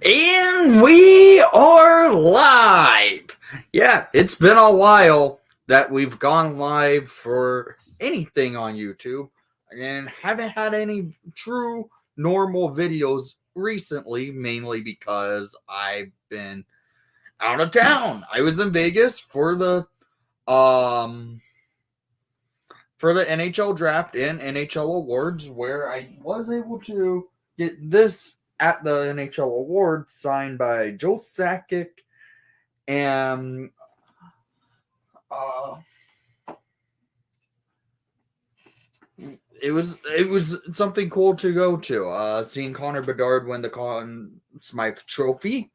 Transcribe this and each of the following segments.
And we are live. Yeah, it's been a while that we've gone live for anything on YouTube and haven't had any true normal videos recently, mainly because I've been out of town. I was in Vegas um for the NHL draft and NHL awards where I was able to get this at the NHL awards signed by Joe Sakic and uh, it was something cool to go to. Seeing Connor Bedard win the Conn Smythe Trophy.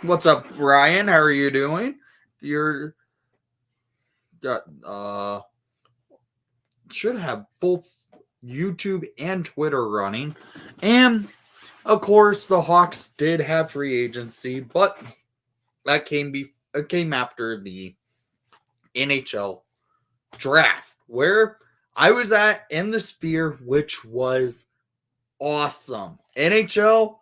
What's up, Ryan? How are you doing? You're got should have both YouTube and Twitter running, and of course the Hawks did have free agency, but that came after the NHL draft, where I was at in the Sphere, which was awesome. NHL,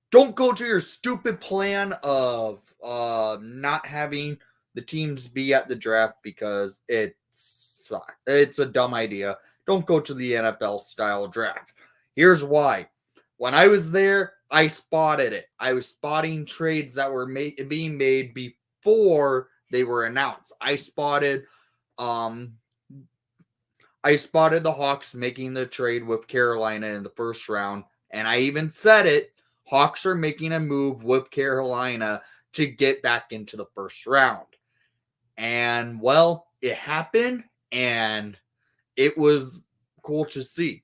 don't go to your stupid plan of not having the teams be at the draft because it's a dumb idea. Don't go to the NFL style draft. Here's why. When I was there, I spotted it. I was spotting trades that were being made before they were announced. Um I spotted the Hawks making the trade with Carolina in the first round, and I even said it. Hawks are making a move with Carolina to get back into the first round. And well, it happened, and it was cool to see.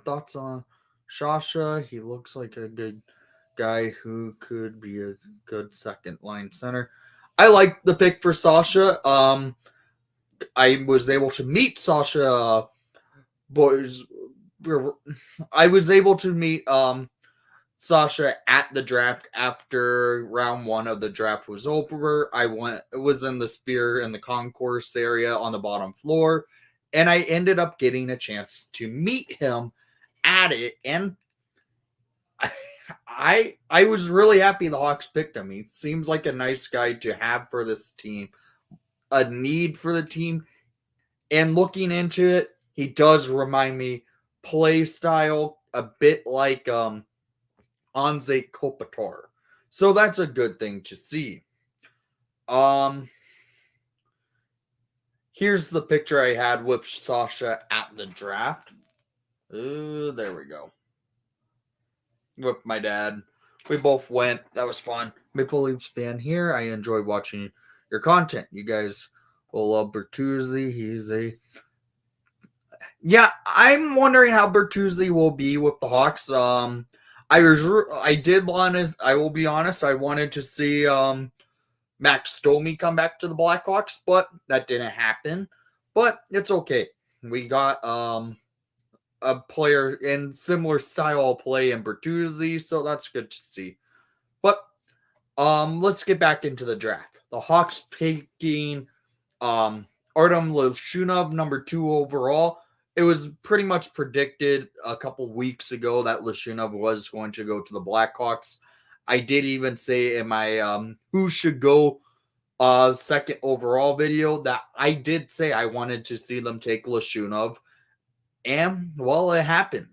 Thoughts on Sasha? He looks like a good guy who could be a good second line center. I like the pick for Sasha. I was able to meet Sasha boys. I was able to meet Sasha at the draft after round one of the draft was over. Was in the Sphere in the concourse area on the bottom floor, and I ended up getting a chance to meet him at it, and I was really happy the Hawks picked him. He seems like a nice guy to have for this team, a need for the team, and looking into it, he does remind me play style a bit like Anze Kopitar. So that's a good thing to see. Here's the picture I had with Sasha at the draft. There we go. With my dad. We both went. That was fun. Maple Leafs fan here. I enjoy watching your content. You guys will love Bertuzzi. Yeah, I'm wondering how Bertuzzi will be with the Hawks. I will be honest, I wanted to see Max Domi come back to the Blackhawks, but that didn't happen. But it's okay. We got a player in similar style of play in Bertuzzi, so that's good to see. But let's get back into the draft. The Hawks picking Artem Lashunov, number 2 overall. It was pretty much predicted a couple weeks ago that Lashunov was going to go to the Blackhawks. I did even say in my who should go second overall video that I did say I wanted to see them take Lashunov. And well, it happened.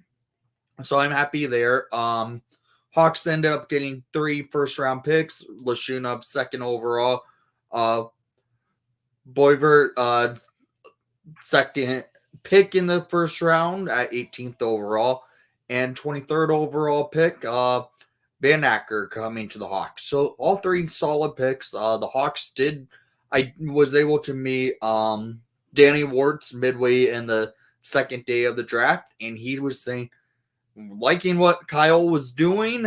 So I'm happy there. Hawks ended up getting 3 first-round picks. Lashunov second overall. Boivert second pick in the first round at 18th overall, and 23rd overall pick Van Acker coming to the Hawks. So all 3 solid picks. The Hawks did. I was able to meet Danny Wartz midway in the second day of the draft, and he was saying, liking what Kyle was doing.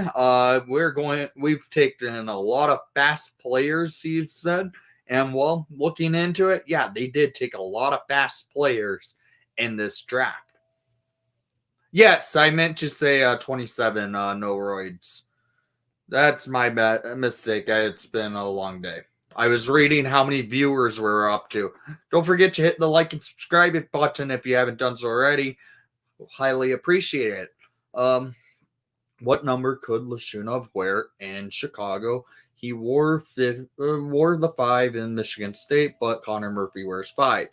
We've taken a lot of fast players, he said. And well, looking into it, yeah, they did take a lot of fast players in this draft. Yes, I meant to say 27 no roids. That's my mistake. It's been a long day. I was reading how many viewers we're up to. Don't forget to hit the like and subscribe button if you haven't done so already. Highly appreciate it. What number could Lashunov wear in Chicago? He wore wore the 5 in Michigan State, but Connor Murphy wears 5.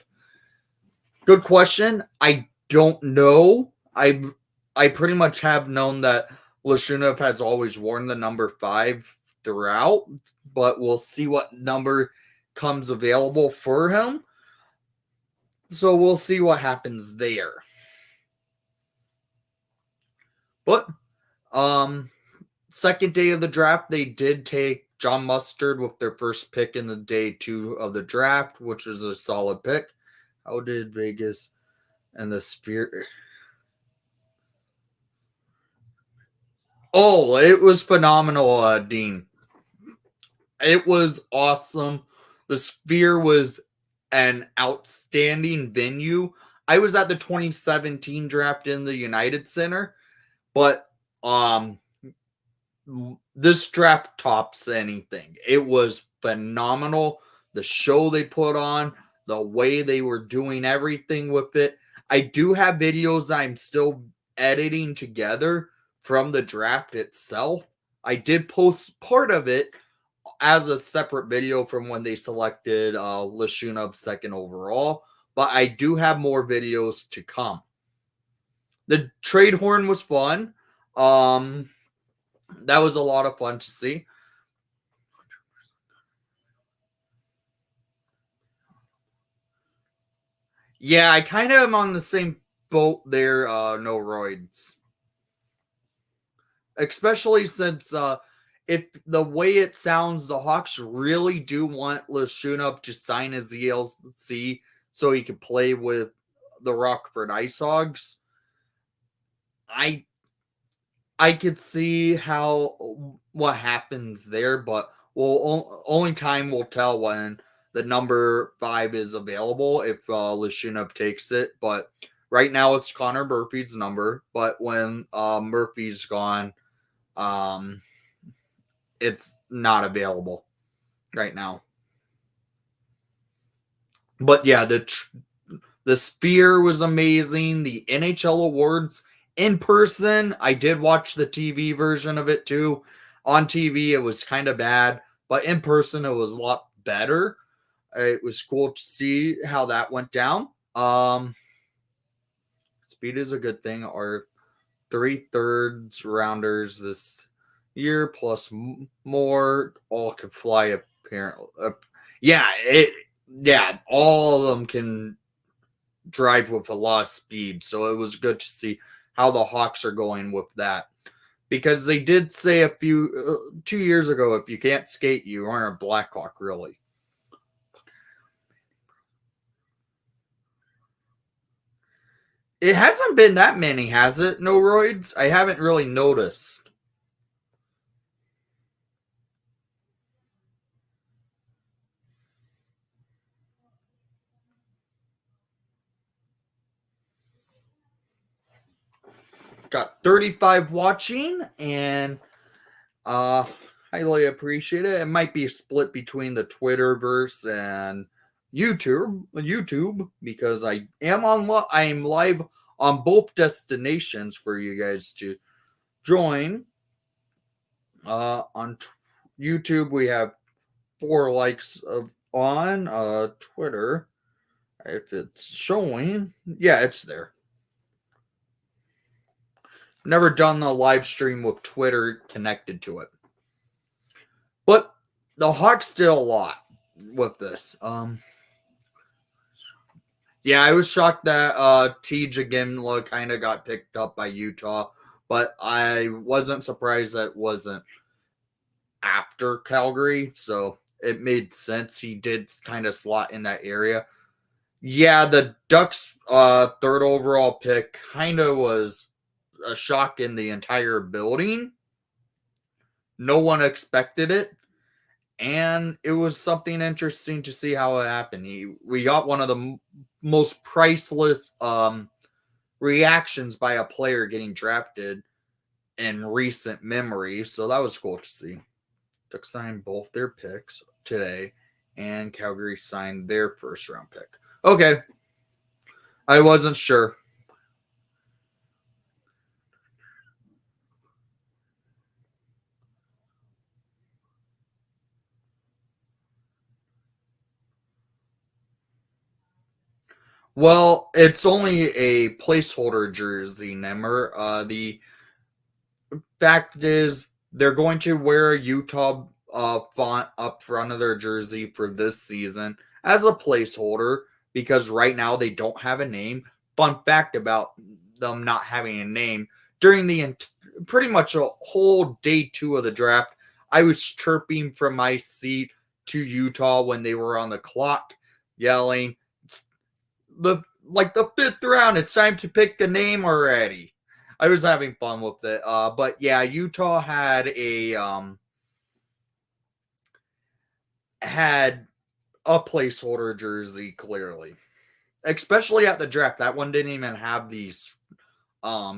Good question. I don't know. I pretty much have known that Lashunov has always worn the number 5 throughout, but we'll see what number comes available for him. So we'll see what happens there. But second day of the draft, they did take John Mustard with their first pick in the day 2 of the draft, which was a solid pick. How did Vegas and the Sphere? Oh, it was phenomenal, Dean. It was awesome. The Sphere was an outstanding venue. I was at the 2017 draft in the United Center, but this draft tops anything. It was phenomenal. The show they put on, the way they were doing everything with it. I do have videos I'm still editing together from the draft itself. I did post part of it as a separate video from when they selected Lashunov second overall, but I do have more videos to come. The trade horn was fun. That was a lot of fun to see. Yeah, I kind of am on the same boat there, no roids. Especially since if the way it sounds, the Hawks really do want Lashunov to sign his ELC so he can play with the Rockford Ice Hogs. I could see what happens there, but only time will tell when the number 5 is available if Lashunov takes it. But right now it's Connor Murphy's number. But when Murphy's gone, it's not available right now. But yeah, the Sphere was amazing. The NHL awards in person, I did watch the TV version of it too. On TV, it was kind of bad, but in person, it was a lot better. It was cool to see how that went down. Speed is a good thing. Our 3/3 rounders this year plus more all can fly apparently. Yeah, all of them can drive with a lot of speed. So it was good to see how the Hawks are going with that. Because they did say 2 years ago, if you can't skate, you aren't a Blackhawk, really. It hasn't been that many, has it? No roids? I haven't really noticed. Got 35 watching, and highly appreciate it. It might be split between the Twitterverse and YouTube because I'm live on both destinations for you guys to join. On YouTube we have 4 likes on Twitter. If it's showing, yeah, it's there. Never done a live stream with Twitter connected to it. But the Hawks did a lot with this. Yeah, I was shocked that Tej Gimla kind of got picked up by Utah, but I wasn't surprised that it wasn't after Calgary, so it made sense. He did kind of slot in that area. Yeah, the Ducks' third overall pick kind of was a shock in the entire building. No one expected it, and it was something interesting to see how it happened. We got one of the most priceless reactions by a player getting drafted in recent memory, so that was cool to see. Ducks signed both their picks today, and Calgary signed their first round pick. Okay, I wasn't sure. Well, it's only a placeholder jersey, Nemmer. The fact is, they're going to wear a Utah font up front of their jersey for this season as a placeholder because right now they don't have a name. Fun fact about them not having a name during the pretty much a whole day two of the draft, I was chirping from my seat to Utah when they were on the clock, yelling, the like the fifth round. It's time to pick the name already. I was having fun with it. But yeah, Utah had a placeholder jersey clearly, especially at the draft. That one didn't even have these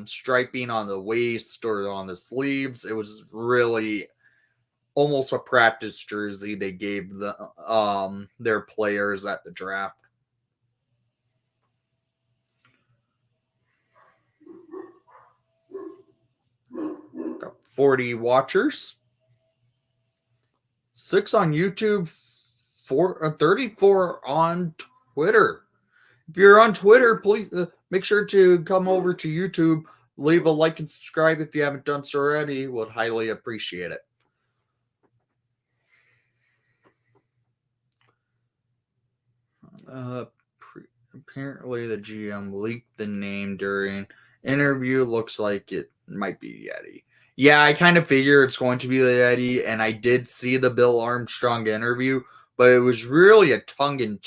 striping on the waist or on the sleeves. It was really almost a practice jersey they gave their players at the draft. Got 40 watchers, 6 on YouTube, 34 on Twitter. If you're on Twitter, please make sure to come over to YouTube, leave a like and subscribe if you haven't done so already. Would highly appreciate it. Apparently, the GM leaked the name during interview. Looks like it might be Yeti. Yeah, I kind of figure it's going to be the Yeti, and I did see the Bill Armstrong interview, but it was really a tongue in.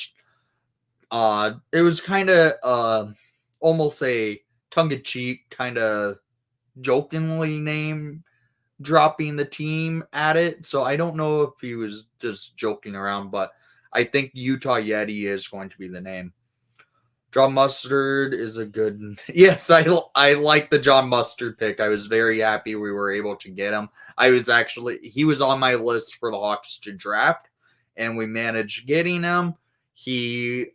It was kind of almost a tongue in cheek, kind of jokingly name dropping the team at it. So I don't know if he was just joking around, but I think Utah Yeti is going to be the name. John Mustard is a good. Yes, I like the John Mustard pick. I was very happy we were able to get him. He was on my list for the Hawks to draft, and we managed getting him. He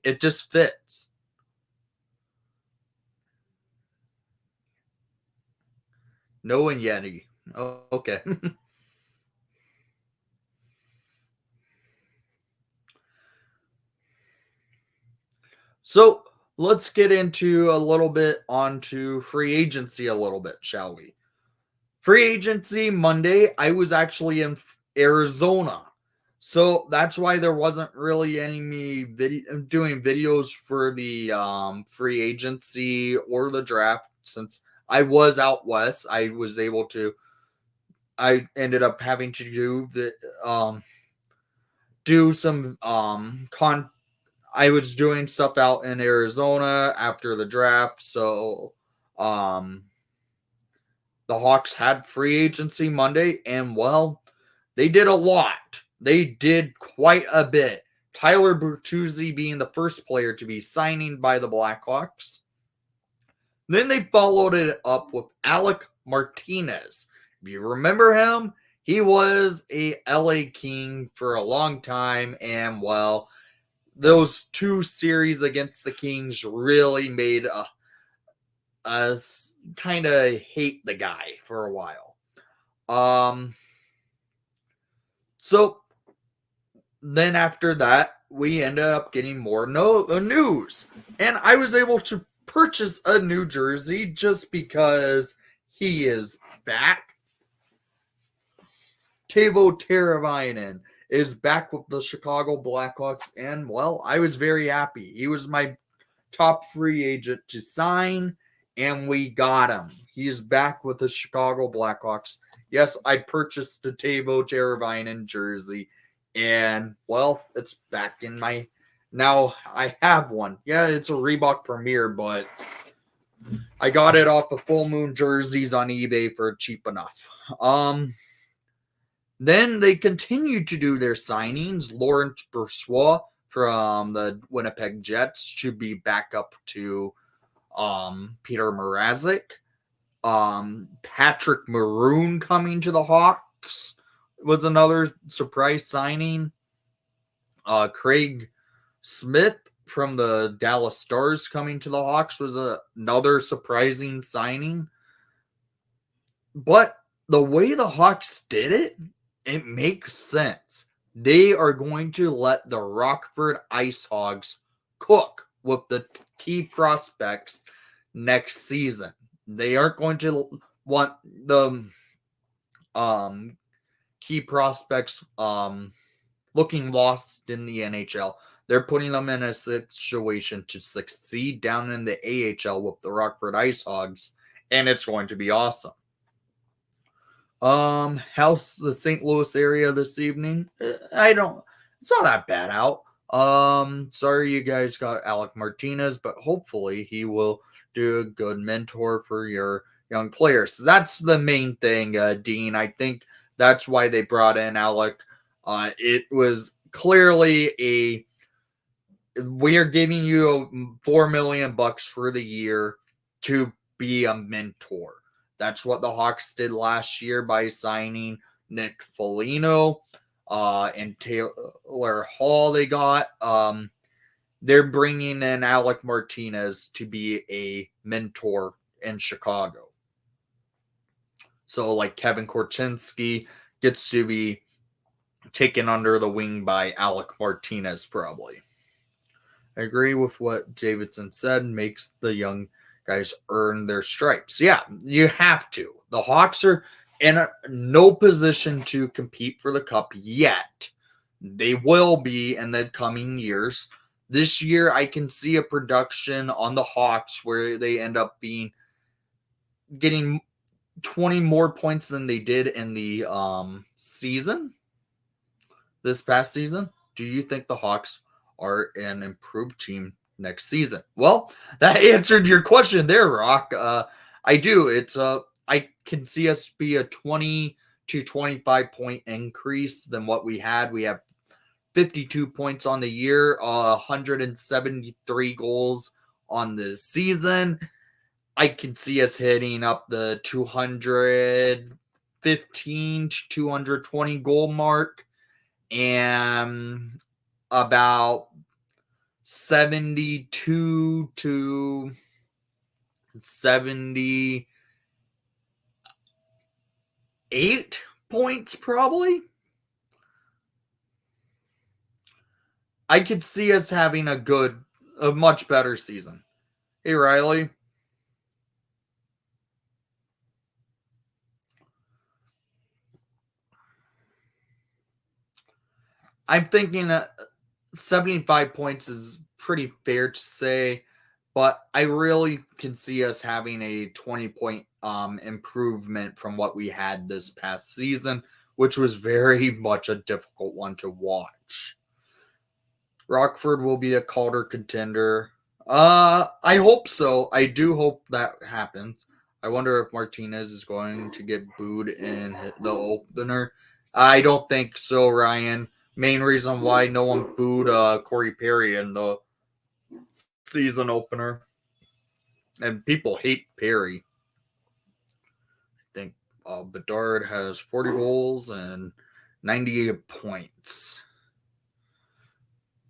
it just fits. No and Yeti. Oh, okay. So let's get into a little bit onto free agency a little bit, shall we? Free agency Monday, I was actually in Arizona. So that's why there wasn't really any me doing videos for the free agency or the draft since I was out west. I ended up having to do some I was doing stuff out in Arizona after the draft, so um the Hawks had free agency Monday, and well, they did a lot. They did quite a bit. Tyler Bertuzzi being the first player to be signing by the Blackhawks. Then they followed it up with Alec Martinez. If you remember him, he was a LA King for a long time, and well, those two series against the Kings really made us kind of hate the guy for a while. So then after that, we ended up getting more news, and I was able to purchase a New Jersey just because he is back. Teuvo Teravainen is back with the Chicago Blackhawks, and well, I was very happy. He was my top free agent to sign, and we got him. He is back with the Chicago Blackhawks. Yes, I purchased the Teuvo Teravainen jersey, and well, it's back in my. Now I have one. Yeah, it's a Reebok Premier, but I got it off of Full Moon Jerseys on eBay for cheap enough. Then they continued to do their signings. Laurent Brossoit from the Winnipeg Jets should be back up to Peter Mrazek. Patrick Maroon coming to the Hawks was another surprise signing. Craig Smith from the Dallas Stars coming to the Hawks was another surprising signing. But the way the Hawks did it, it makes sense. They are going to let the Rockford Ice Hogs cook with the key prospects next season. They aren't going to want the um, key prospects looking lost in the NHL. They're putting them in a situation to succeed down in the AHL with the Rockford Ice Hogs, and it's going to be awesome. How's the St. Louis area this evening? I don't. It's not that bad out. Sorry you guys got Alec Martinez, but hopefully he will do a good mentor for your young players. So that's the main thing, Dean. I think that's why they brought in Alec. It was clearly a we are giving you $4 million for the year to be a mentor. That's what the Hawks did last year by signing Nick Foligno and Taylor Hall. They got they're bringing in Alec Martinez to be a mentor in Chicago. So like Kevin Korchinski gets to be taken under the wing by Alec Martinez probably. I agree with what Davidson said. Makes the young guys earn their stripes. Yeah, you have to. The Hawks are in no position to compete for the cup yet. They will be in the coming years. This year, I can see a production on the Hawks where they end up getting 20 more points than they did in the season, this past season. Do you think the Hawks are an improved team next season? Well, that answered your question there, Rock. I do. I can see us be a 20 to 25 point increase than what we had. We have 52 points on the year, 173 goals on the season. I can see us hitting up the 215 to 220 goal mark and about 72 to 78 points, probably. I could see us having a much better season. Hey, Riley. I'm thinking 75 points is pretty fair to say, but I really can see us having a 20-point improvement from what we had this past season, which was very much a difficult one to watch. Rockford will be a Calder contender. I hope so. I do hope that happens. I wonder if Martinez is going to get booed in the opener. I don't think so, Ryan. Main reason why no one booed Corey Perry in the season opener. And people hate Perry. I think Bedard has 40 goals and 98 points.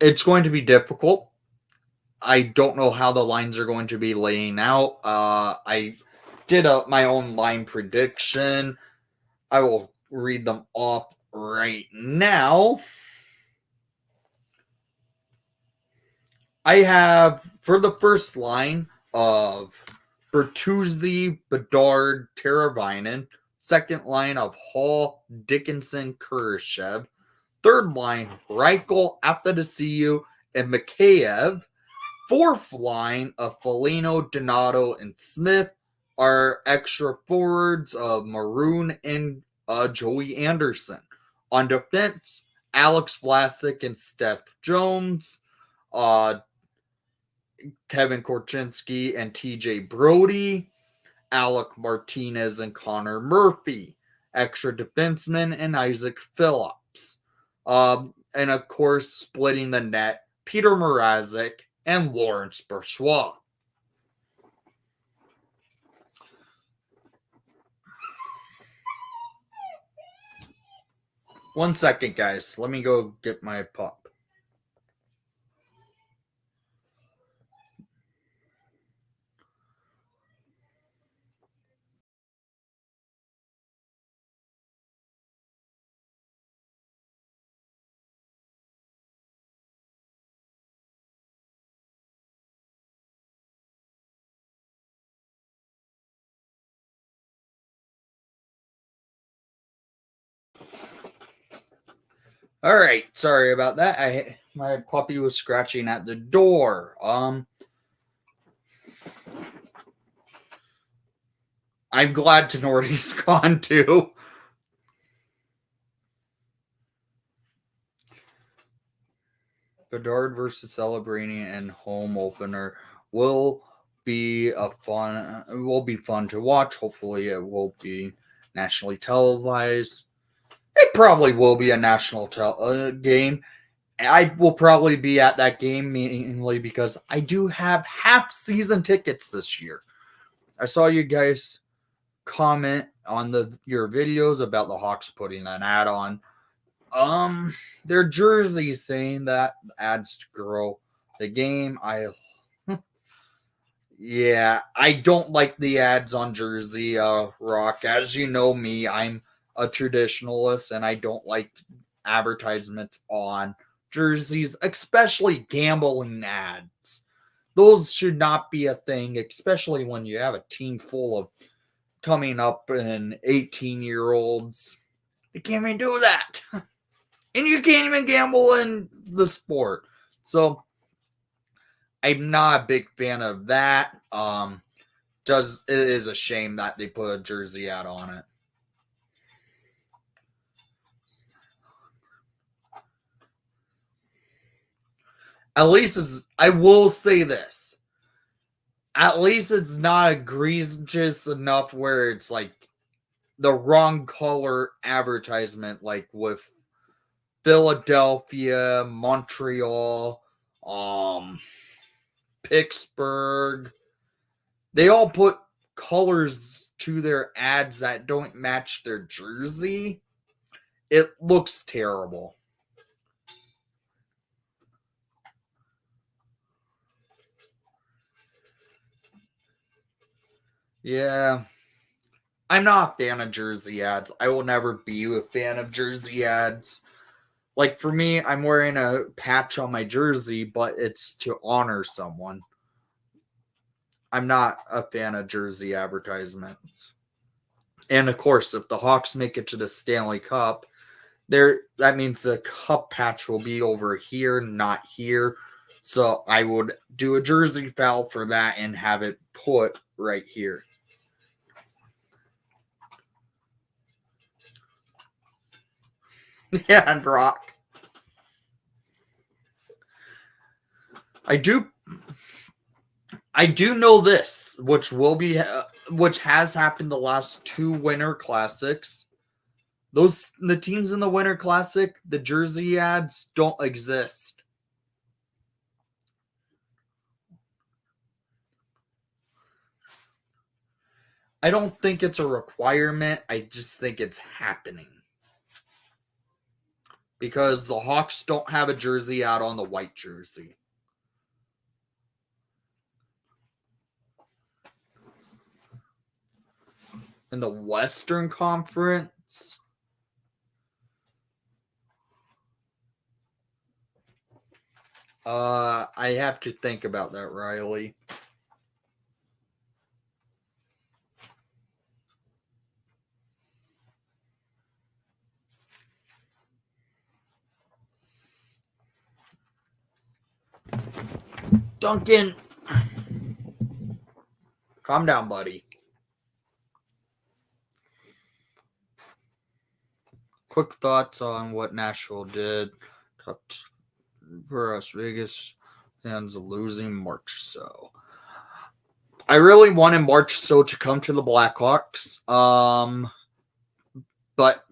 It's going to be difficult. I don't know how the lines are going to be laying out. I did my own line prediction. I will read them off right now. I have for the first line of Bertuzzi, Bedard, Teravainen. Second line of Hall, Dickinson, Kurashev. Third line, Reichel, Athanasiou, and Mikheyev. Fourth line of Foligno, Donato, and Smith. Our extra forwards of Maroon and Joey Anderson. On defense, Alex Vlasic and Steph Jones. Kevin Korchinski and TJ Brody. Alec Martinez and Connor Murphy. Extra defenseman and Isaac Phillips. And of course, splitting the net, Peter Mrazek and Lawrence Bourgeois. One second, guys. Let me go get my pup. All right, sorry about that. My puppy was scratching at the door. I'm glad Tenorti's gone too. Bedard versus Celebrini and home opener will be fun to watch. Hopefully it will be nationally televised. It probably will be a national game. I will probably be at that game mainly because I do have half season tickets this year. I saw you guys comment on your videos about the Hawks putting an ad on their jersey saying that adds to grow the game. Yeah, I don't like the ads on jersey, Rock. As you know me, I'm a traditionalist and I don't like advertisements on jerseys, especially gambling ads. Those should not be a thing, especially when you have a team full of coming up and 18-year-olds. They can't even do that. And you can't even gamble in the sport. So I'm not a big fan of that. It is a shame that they put a jersey ad on it. At least I will say this. At least it's not egregious enough where it's like the wrong color advertisement, like with Philadelphia, Montreal, Pittsburgh. They all put colors to their ads that don't match their jersey. It looks terrible. Yeah. I'm not a fan of jersey ads. I will never be a fan of jersey ads. Like for me, I'm wearing a patch on my jersey, but it's to honor someone. I'm not a fan of jersey advertisements. And of course, if the Hawks make it to the Stanley Cup, that means the cup patch will be over here, not here. So I would do a jersey foul for that and have it put right here. Yeah, and Brock. I do know this, which has happened the last two Winter Classics. The teams in the Winter Classic, the jersey ads don't exist. I don't think it's a requirement. I just think it's happening. Because the Hawks don't have a jersey ad on the white jersey. In the Western Conference, I have to think about that, Riley. Duncan, calm down, buddy. Quick thoughts on what Nashville did for Las Vegas fans losing Marchessault. I really wanted Marchessault to come to the Blackhawks. But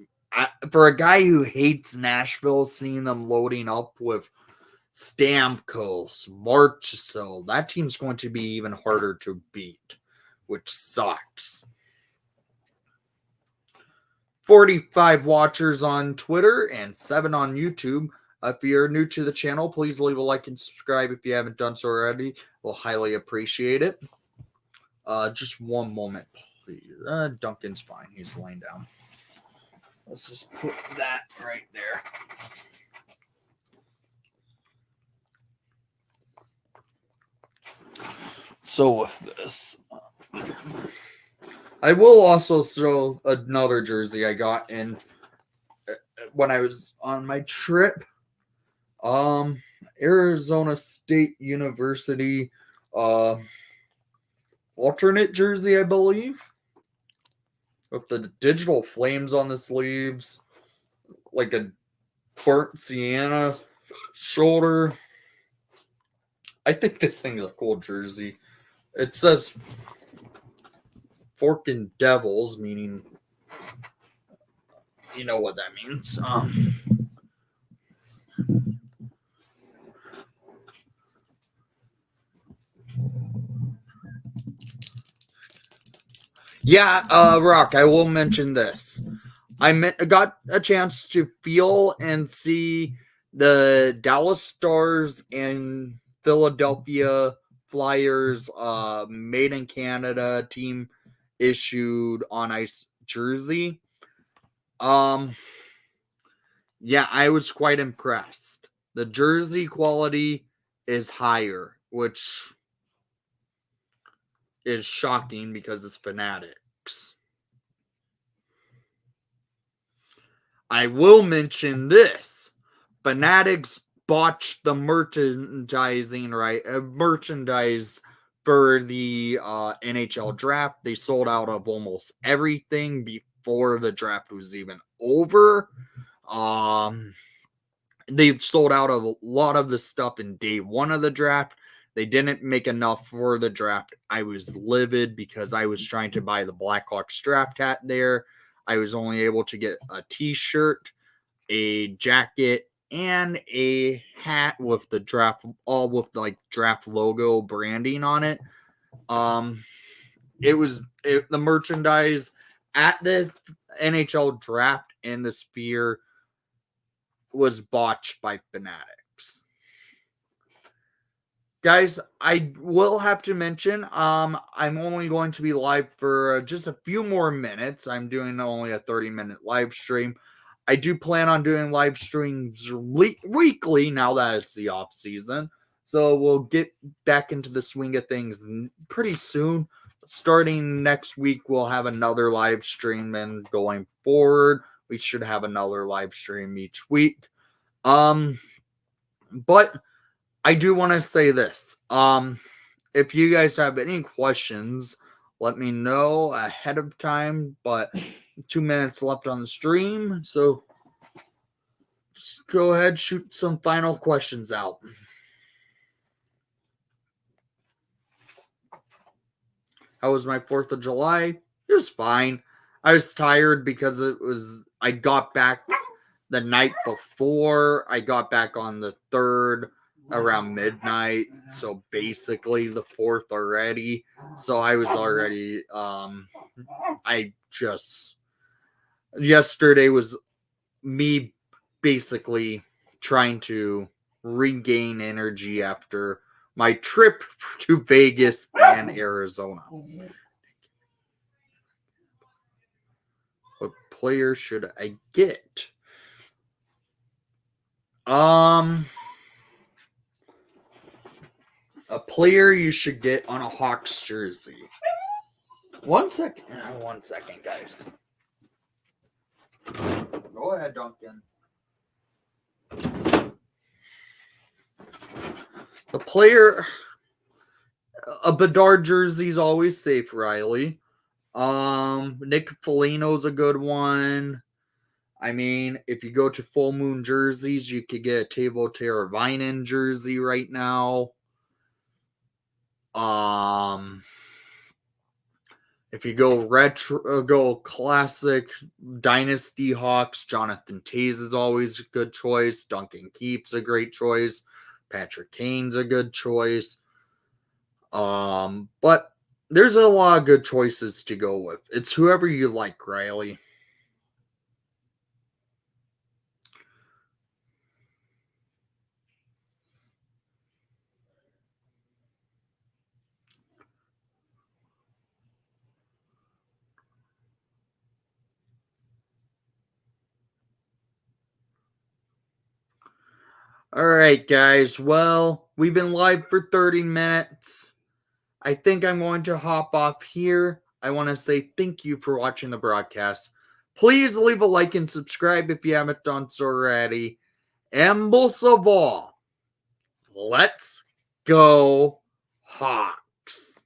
for a guy who hates Nashville, seeing them loading up with Stamkos, Marchessault, that team's going to be even harder to beat, which sucks. 45 watchers on Twitter and 7 on YouTube. If you're new to the channel, please leave a like and subscribe if you haven't done so already. We'll highly appreciate it. Just one moment, please. Duncan's fine. He's laying down. Let's just put that right there. So with this, I will also show another jersey I got in when I was on my trip. Um, Arizona State University, uh, alternate jersey, I believe, with the digital flames on the sleeves, like a burnt sienna shoulder. I think this thing is a cool jersey. It says Forkin' Devils, meaning you know what that means. Yeah, Rock, I will mention this. Got a chance to feel and see the Dallas Stars and Philadelphia Flyers made in Canada team issued on ice jersey. Yeah, I was quite impressed. The jersey quality is higher, which is shocking because it's Fanatics. I will mention this. Fanatics botched the merchandising merchandise for the NHL draft. They sold out of almost everything before the draft was even over. They sold out of a lot of the stuff in day one of the draft. They didn't make enough for the draft. I was livid because I was trying to buy the Blackhawks draft hat there. I was only able to get a t-shirt, a jacket, and a hat with the draft, all with like draft logo branding on it. The merchandise at the NHL draft and the Sphere was botched by Fanatics. Guys, I will have to mention, I'm only going to be live for just a few more minutes. I'm doing only a 30-minute live stream. I do plan on doing live streams weekly now that it's the off season. So we'll get back into the swing of things pretty soon. Starting next week, we'll have another live stream, and going forward, we should have another live stream each week. But I do want to say this. If you guys have any questions, let me know ahead of time. But 2 minutes left on the stream, so just go ahead, shoot some final questions out. How was my 4th of July? It was fine. I was tired because I got back the night before. I got back on the 3rd around midnight. So basically the 4th already. So I was already, yesterday was me basically trying to regain energy after my trip to Vegas and Arizona. What player should I get? A player you should get on a Hawks jersey. One second, guys. Go ahead, Duncan. The player, a Bedard jersey is always safe, Riley. Nick Foligno's a good one. I mean, if you go to Full Moon jerseys, you could get a Teuvo Teravainen jersey right now. If you go retro, go classic Dynasty Hawks, Jonathan Toews is always a good choice. Duncan Keith's a great choice. Patrick Kane's a good choice. But there's a lot of good choices to go with. It's whoever you like, Riley. All right, guys. Well, we've been live for 30 minutes. I think I'm going to hop off here. I want to say thank you for watching the broadcast. Please leave a like and subscribe if you haven't done so already. And most of all, let's go Hawks.